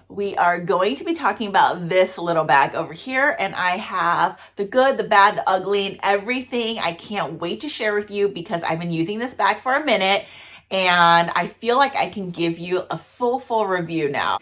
we are going to be talking about this little bag over here, and I have the good, the bad, the ugly, and everything. I can't wait to share with you because I've been using this bag for a minute and I feel like I can give you a full review now.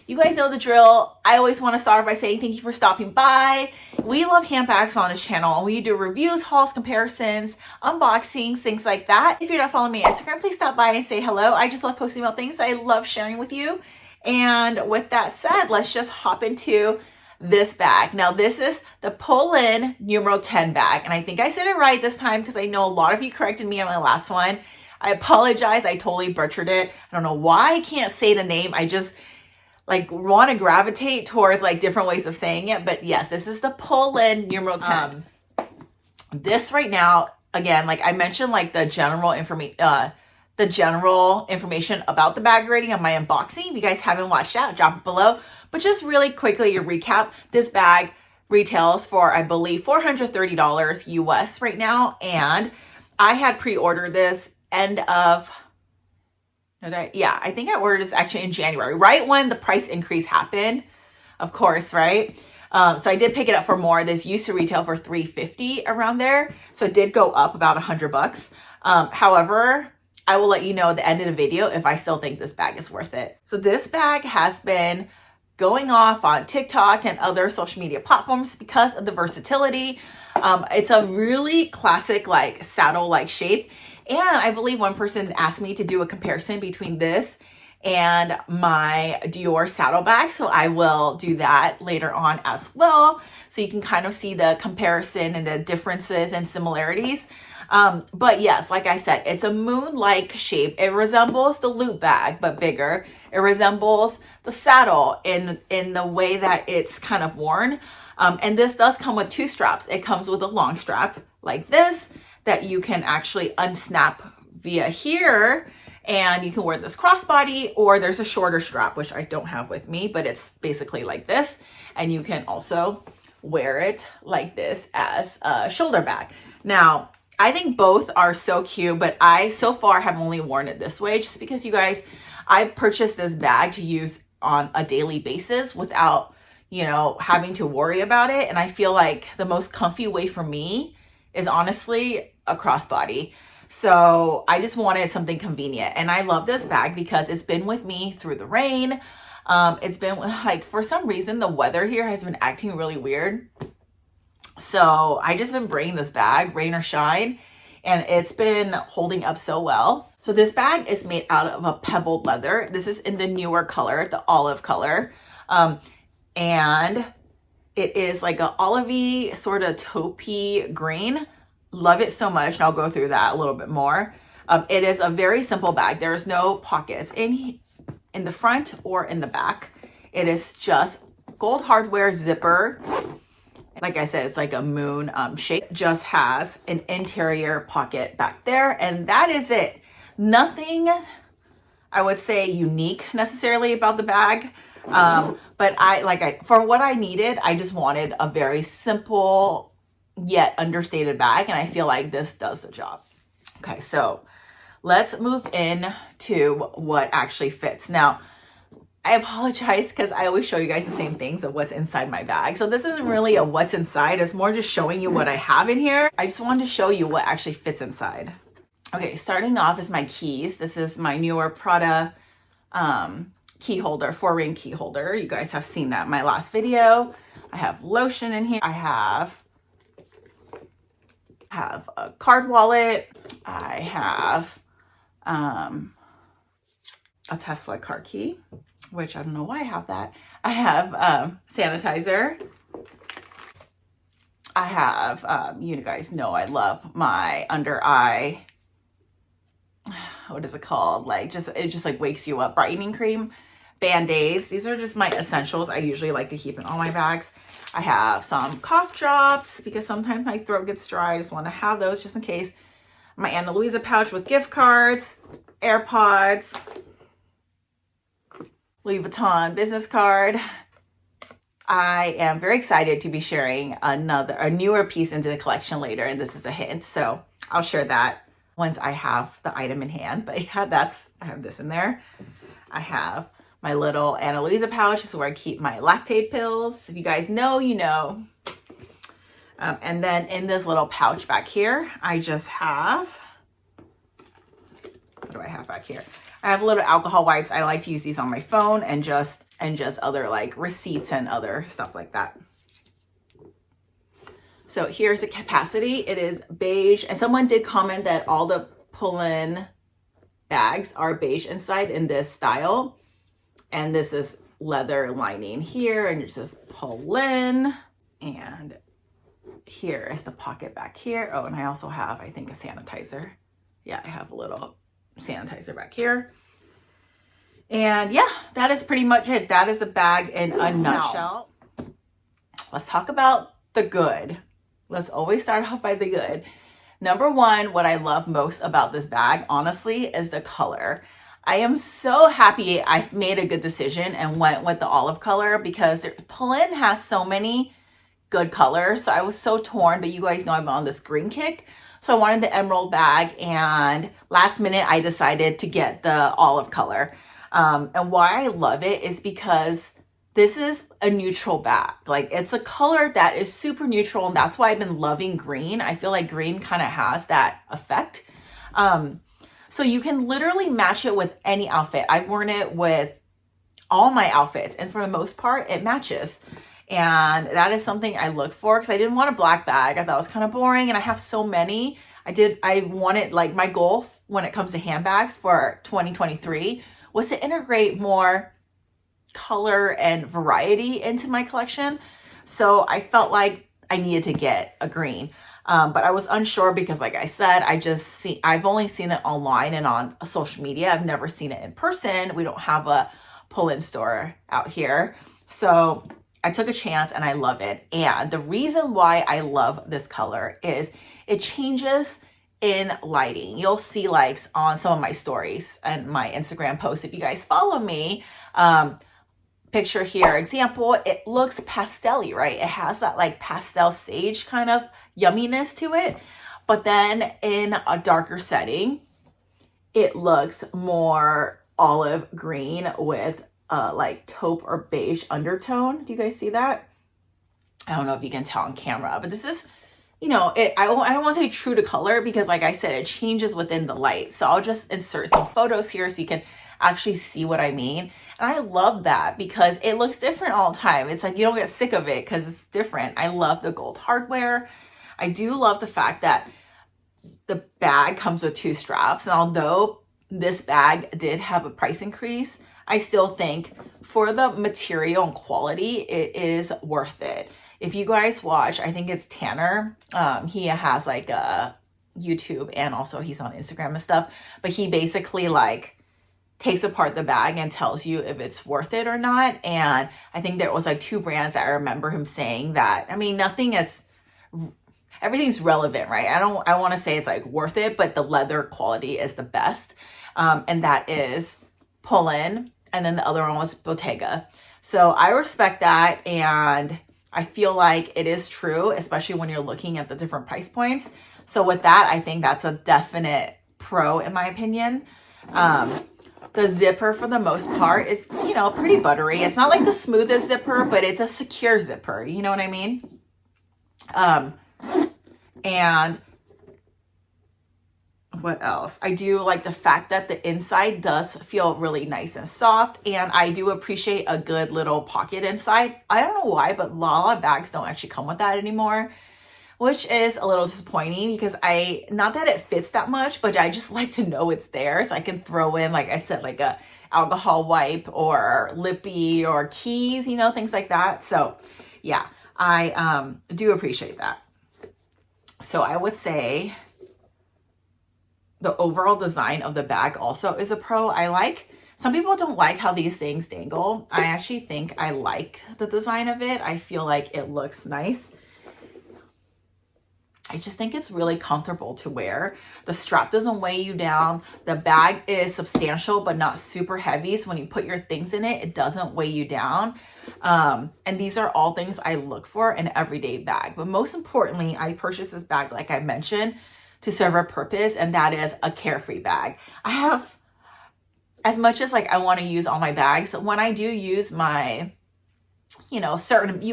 You guys know the drill. I always want to start by saying thank you for stopping by. We love handbags on this channel, and we do reviews, hauls, comparisons, unboxings, things like that. If you're not following me on Instagram, please stop by and say hello. I just love posting about things I love sharing with you. And with that said, let's just hop into this bag. Now, this is the Polene Numero 10 bag, and I think I said it right this time because I know a lot of you corrected me on my last one. I apologize. I totally butchered it. I don't know why I can't say the name. I just want to gravitate towards different ways of saying it. But yes, this is the Polene Numero 10. This right now, again, like I mentioned, the general information about the bag already on my unboxing. If you guys haven't watched that, drop it below. But just really quickly, a recap, this bag retails for, I believe, $430 US right now. And I had pre-ordered this I think I ordered this actually in January, right when the price increase happened, of course, right? So I did pick it up for more. This used to retail for $350 around there. So it did go up about $100. However, I will let you know at the end of the video if I still think this bag is worth it. So this bag has been going off on TikTok and other social media platforms because of the versatility. It's a really classic, saddle-like shape. And I believe one person asked me to do a comparison between this and my Dior saddlebag. So I will do that later on as well. So you can kind of see the comparison and the differences and similarities. But yes, like I said, it's a moon-like shape. It resembles the loop bag, but bigger. It resembles the saddle in the way that it's kind of worn. And this does come with two straps. It comes with a long strap like this that you can actually unsnap via here, and you can wear this crossbody, or there's a shorter strap, which I don't have with me, but it's basically like this. And you can also wear it like this as a shoulder bag. Now, I think both are so cute, but I so far have only worn it this way just because, you guys, I purchased this bag to use on a daily basis without, having to worry about it. And I feel like the most comfy way for me is honestly a crossbody. So I just wanted something convenient. And I love this bag because it's been with me through the rain. It's been for some reason, the weather here has been acting really weird. So I just been bringing this bag, rain or shine, and it's been holding up so well. So this bag is made out of a pebbled leather. This is in the newer color, the olive color. And it is like an olivey sort of taupey green. Love it so much. And I'll go through that a little bit more. It is a very simple bag. There's no pockets in the front or in the back. It is just gold hardware zipper. Like I said, it's like a moon shape. Just has an interior pocket back there. And that is it. Nothing, I would say, unique necessarily about the bag. But for what I needed, I just wanted a very simple yet understated bag, and I feel like this does the job. Okay, so let's move in to what actually fits. Now, I apologize because I always show you guys the same things of what's inside my bag. So this isn't really a what's inside. It's more just showing you what I have in here. I just wanted to show you what actually fits inside. Okay, starting off is my keys. This is my newer Prada key holder, 4-ring key holder. You guys have seen that in my last video. I have lotion in here. I have a card wallet. I have a Tesla car key, which I don't know why I have that. I have sanitizer. I have, you guys know I love my under eye, what is it called? It just wakes you up, brightening cream. Band-Aids. These are just my essentials I usually like to keep in all my bags. I have some cough drops because sometimes my throat gets dry. I just want to have those just in case. My Luisa pouch with gift cards, AirPods, Louis Vuitton business card. I am very excited to be sharing a newer piece into the collection later, and this is a hint, so I'll share that once I have the item in hand. But yeah, I have this in there. I have my little Luisa pouch. This is where I keep my lactate pills. If you guys know, you know. And then in this little pouch back here, I just have, what do I have back here? I have little alcohol wipes. I like to use these on my phone and just other like receipts and other stuff like that. So here's the capacity. It is beige. And someone did comment that all the Polene bags are beige inside in this style. And this is leather lining here. And it says Polene. And here is the pocket back here. Oh, and I also have, I think, a sanitizer. Yeah, I have a little sanitizer back here. And yeah, that is pretty much it. That is the bag in a nutshell. Let's talk about the good. Let's always start off by the good. Number one, what I love most about this bag, honestly, is the color. I am so happy I made a good decision and went with the olive color because Polene has so many good colors. So I was so torn, but you guys know I'm on this green kick. So I wanted the emerald bag, and last minute I decided to get the olive color. And why I love it is because this is a neutral bag. Like, it's a color that is super neutral, and that's why I've been loving green. I feel like green kind of has that effect. So you can literally match it with any outfit. I've worn it with all my outfits, and for the most part, it matches. And that is something I look for because I didn't want a black bag. I thought it was kind of boring, and I have so many. I wanted, like, my goal when it comes to handbags for 2023 was to integrate more color and variety into my collection. So I felt like I needed to get a green. But I was unsure because, like I said, I've only seen it online and on social media. I've never seen it in person. We don't have a Polene store out here. So I took a chance and I love it. And the reason why I love this color is it changes in lighting. You'll see likes on some of my stories and my Instagram posts if you guys follow me. Picture here, example, it looks pastel-y, right? It has that like pastel sage kind of yumminess to it. But then in a darker setting, it looks more olive green with like taupe or beige undertone. Do you guys see that? I don't know if you can tell on camera, but this is, you know, I don't want to say true to color because, like I said, it changes within the light. So I'll just insert some photos here so you can actually see what I mean. And I love that because it looks different all the time. It's like you don't get sick of it because it's different. I love the gold hardware. I do love the fact that the bag comes with 2 straps. And although this bag did have a price increase, I still think for the material and quality, it is worth it. If you guys watch, I think it's Tanner. He has like a YouTube and also he's on Instagram and stuff. But he basically like takes apart the bag and tells you if it's worth it or not. And I think there was like 2 brands that I remember him saying that. I mean, everything's relevant, right? I want to say it's like worth it, but the leather quality is the best. And that is Polene. And then the other one was Bottega. So I respect that. And I feel like it is true, especially when you're looking at the different price points. So with that, I think that's a definite pro in my opinion. The zipper for the most part is, you know, pretty buttery. It's not like the smoothest zipper, but it's a secure zipper. You know what I mean? And what else? I do like the fact that the inside does feel really nice and soft. And I do appreciate a good little pocket inside. I don't know why, but a lot of bags don't actually come with that anymore, which is a little disappointing because not that it fits that much, but I just like to know it's there. So I can throw in, like I said, like a alcohol wipe or lippy or keys, you know, things like that. So yeah, I do appreciate that. So I would say the overall design of the bag also is a pro. Some people don't like how these things dangle. I actually think I like the design of it. I feel like it looks nice. I just think it's really comfortable to wear. The strap doesn't weigh you down. The bag is substantial, but not super heavy. So when you put your things in it, it doesn't weigh you down. And these are all things I look for in an everyday bag. But most importantly, I purchased this bag, like I mentioned, to serve a purpose, and that is a carefree bag. I have, as much as like I want to use all my bags, when I do use my, you know,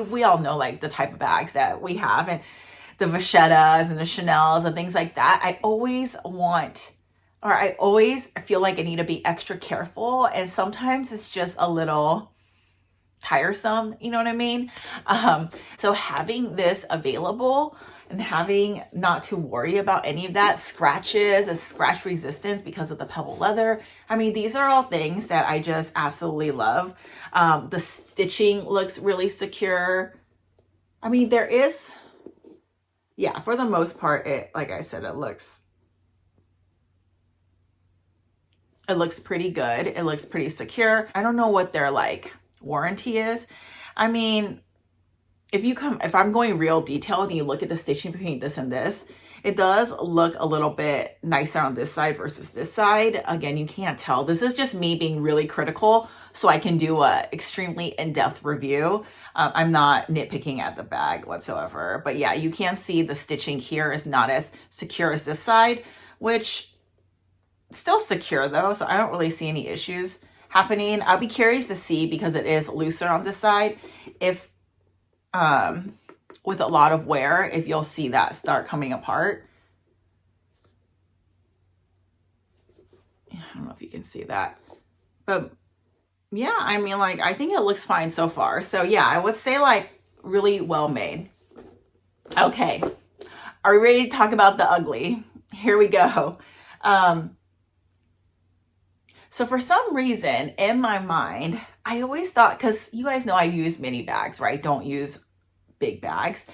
we all know like the type of bags that we have, and the Vachettas and the Chanels and things like that, I always feel like I need to be extra careful, and sometimes it's just a little tiresome, you know what I mean? So having this available and having not to worry about any of that, scratches and scratch resistance because of the pebble leather. I mean, these are all things that I just absolutely love. The stitching looks really secure. I mean, there is, yeah, for the most part, like I said, it looks pretty good. It looks pretty secure. I don't know what their like warranty is. I mean, if I'm going real detailed and you look at the stitching between this and this, it does look a little bit nicer on this side versus this side. Again, you can't tell. This is just me being really critical so I can do a extremely in-depth review. I'm not nitpicking at the bag whatsoever. But yeah, you can see the stitching here is not as secure as this side, which still secure though, so I don't really see any issues happening. I'll be curious to see, because it is looser on this side, if with a lot of wear, if you'll see that start coming apart. I don't know if you can see that, but yeah, I mean, like, I think it looks fine so far. So yeah, I would say like really well made. Okay, are we ready to talk about the ugly? Here we go. So for some reason in my mind, I always thought, because you guys know I use mini bags, right? Don't use big bags.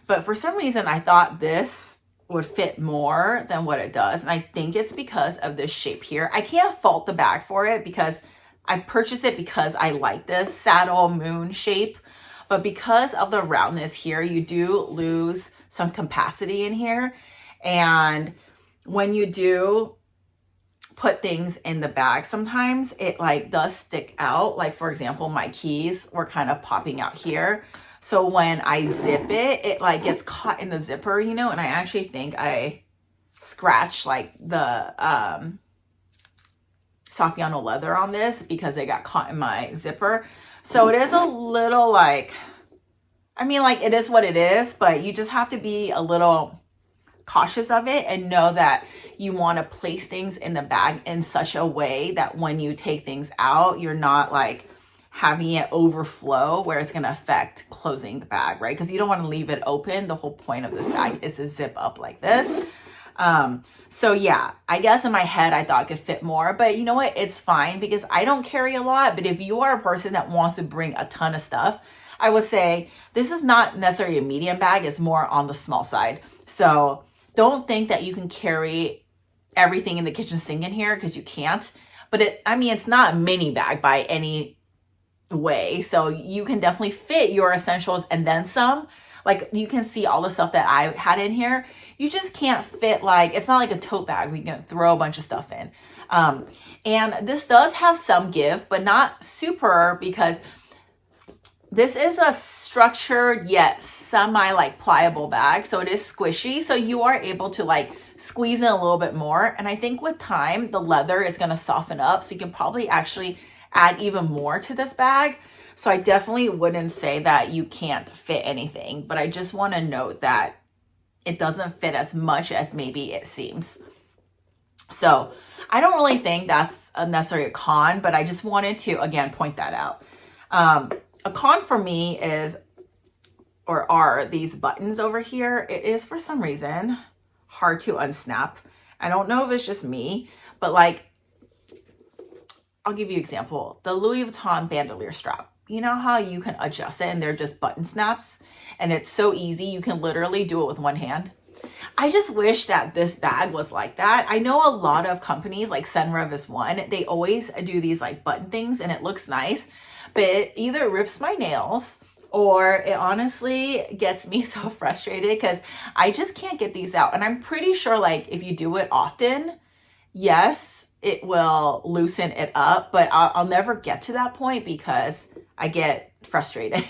But for some reason, I thought this would fit more than what it does. And I think it's because of this shape here. I can't fault the bag for it, because I purchased it because I like this saddle moon shape. But because of the roundness here, you do lose some capacity in here. And when you do put things in the bag, sometimes it like does stick out. Like for example, my keys were kind of popping out here. So when I zip it, it like gets caught in the zipper, you know, and I actually think I scratched like the Saffiano leather on this because it got caught in my zipper. So it is a little like, I mean, like, it is what it is, but you just have to be a little cautious of it and know that you want to place things in the bag in such a way that when you take things out, you're not like having it overflow where it's going to affect closing the bag, right? Because you don't want to leave it open. The whole point of this bag is to zip up like this. So yeah, I guess in my head, I thought it could fit more, but you know what? It's fine because I don't carry a lot. But if you are a person that wants to bring a ton of stuff, I would say this is not necessarily a medium bag. It's more on the small side. So don't think that you can carry everything in the kitchen sink in here, because you can't. But I mean, it's not a mini bag by any way. So you can definitely fit your essentials and then some. Like, you can see all the stuff that I had in here. You just can't fit, like, it's not like a tote bag where you can throw a bunch of stuff in. And this does have some give, but not super, because this is a structured yet semi like pliable bag. So it is squishy. So you are able to like squeeze in a little bit more. And I think with time, the leather is going to soften up. So you can probably actually add even more to this bag. So I definitely wouldn't say that you can't fit anything, but I just want to note that it doesn't fit as much as maybe it seems. So I don't really think that's necessarily a con, but I just wanted to, again, point that out. A con for me are these buttons over here. It is, for some reason, hard to unsnap. I don't know if it's just me, but like, I'll give you an example. The Louis Vuitton bandolier strap. You know how you can adjust it and they're just button snaps, and it's so easy. You can literally do it with one hand. I just wish that this bag was like that. I know a lot of companies, like Senrev is one, they always do these like button things and it looks nice, but it either rips my nails or it honestly gets me so frustrated because I just can't get these out. And I'm pretty sure like if you do it often, yes, it will loosen it up, but I'll never get to that point because I get frustrated.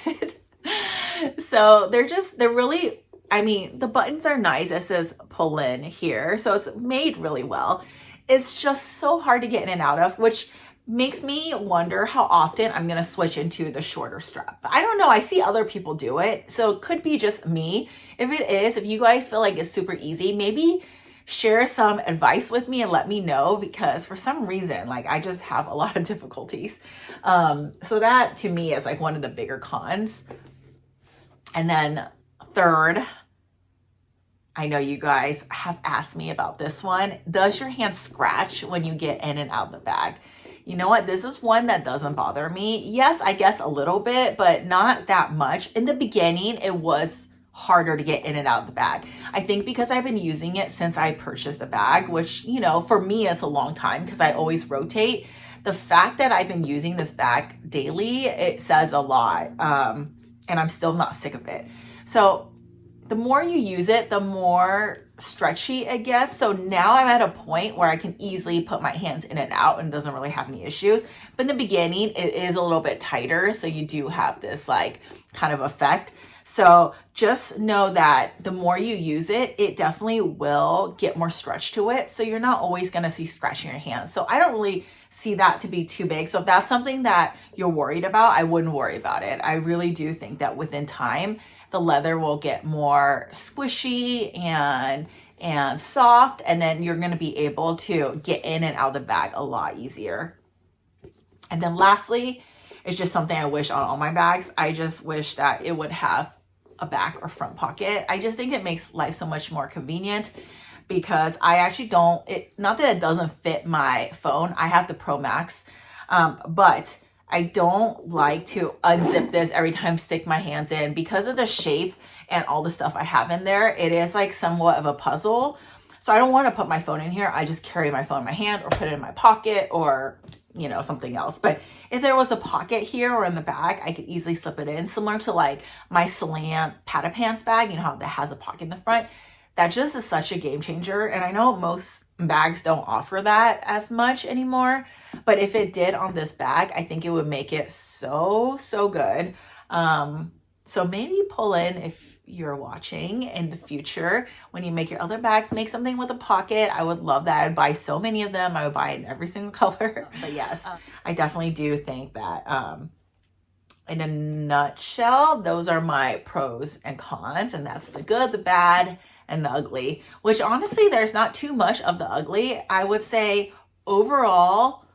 So they're really I mean, the buttons are nice. It says Polene here, so it's made really well. It's just so hard to get in and out of, which makes me wonder how often I'm gonna switch into the shorter strap. I don't know, I see other people do it, so it could be just me. If it is, if you guys feel like it's super easy, maybe share some advice with me and let me know, because for some reason, like, I just have a lot of difficulties. So that to me is like one of the bigger cons. And then third, I know you guys have asked me about this one. Does your hand scratch when you get in and out of the bag? You know what? This is one that doesn't bother me. Yes, I guess a little bit, but not that much. In the beginning, it was harder to get in and out of the bag. I think because I've been using it since I purchased the bag, which, you know, for me, it's a long time because I always rotate. The fact that I've been using this bag daily, it says a lot. And I'm still not sick of it. So the more you use it, the more stretchy it gets. So now I'm at a point where I can easily put my hands in and out and doesn't really have any issues. But in the beginning, it is a little bit tighter. So you do have this like kind of effect. So just know that the more you use it, it definitely will get more stretch to it. So you're not always going to see scratch in your hands. So I don't really see that to be too big. So if that's something that you're worried about, I wouldn't worry about it. I really do think that within time, the leather will get more squishy and soft, and then you're going to be able to get in and out of the bag a lot easier. And then lastly, it's just something I wish on all my bags. I just wish that it would have a back or front pocket. I just think it makes life so much more convenient, because I actually not that it doesn't fit my phone. I have the Pro Max, but I don't like to unzip this every time I stick my hands in because of the shape and all the stuff I have in there. It is like somewhat of a puzzle. So I don't want to put my phone in here. I just carry my phone in my hand or put it in my pocket or, you know, something else. But if there was a pocket here or in the bag, I could easily slip it in, similar to like my Celine Pata Pants bag, you know, how that has a pocket in the front. That just is such a game changer. And I know most bags don't offer that as much anymore, but if it did on this bag, I think it would make it so good. So maybe Polene, if you're watching in the future, when you make your other bags, make something with a pocket. I would love that. I'd buy so many of them. I would buy it in every single color. But yes, I definitely do think that in a nutshell, those are my pros and cons, and that's the good, the bad, and the ugly, which honestly, there's not too much of the ugly. I would say overall,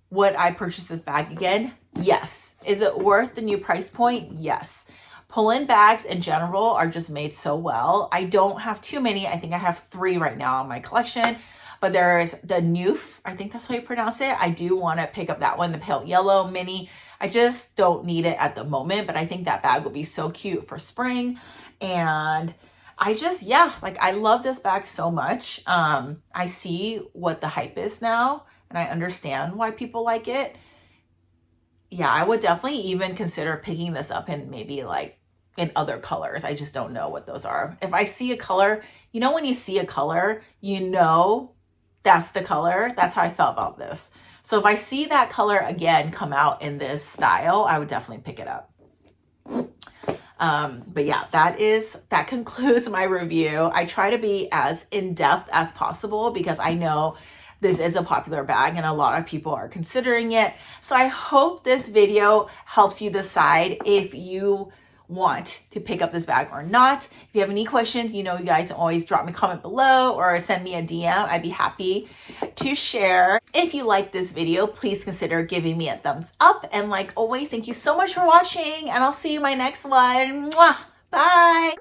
would I purchase this bag again? Yes. Is it worth the new price point? Yes. Pull-in bags in general are just made so well. I don't have too many. I think I have 3 right now in my collection, but there's the Noof, I think that's how you pronounce it. I do want to pick up that one, the pale yellow mini. I just don't need it at the moment, but I think that bag will be so cute for spring. And I just, yeah, like I love this bag so much. I see what the hype is now, and I understand why people like it. Yeah, I would definitely even consider picking this up in maybe like in other colors. I just don't know what those are. If I see a color, you know, when you see a color, you know that's the color. That's how I felt about this. So if I see that color again come out in this style, I would definitely pick it up. But yeah, that concludes my review. I try to be as in-depth as possible because I know this is a popular bag and a lot of people are considering it. So I hope this video helps you decide if you want to pick up this bag or not. If you have any questions, you know, you guys can always drop me a comment below or send me a DM. I'd be happy to share. If you like this video, please consider giving me a thumbs up. And like always, thank you so much for watching, and I'll see you in my next one. Mwah! Bye.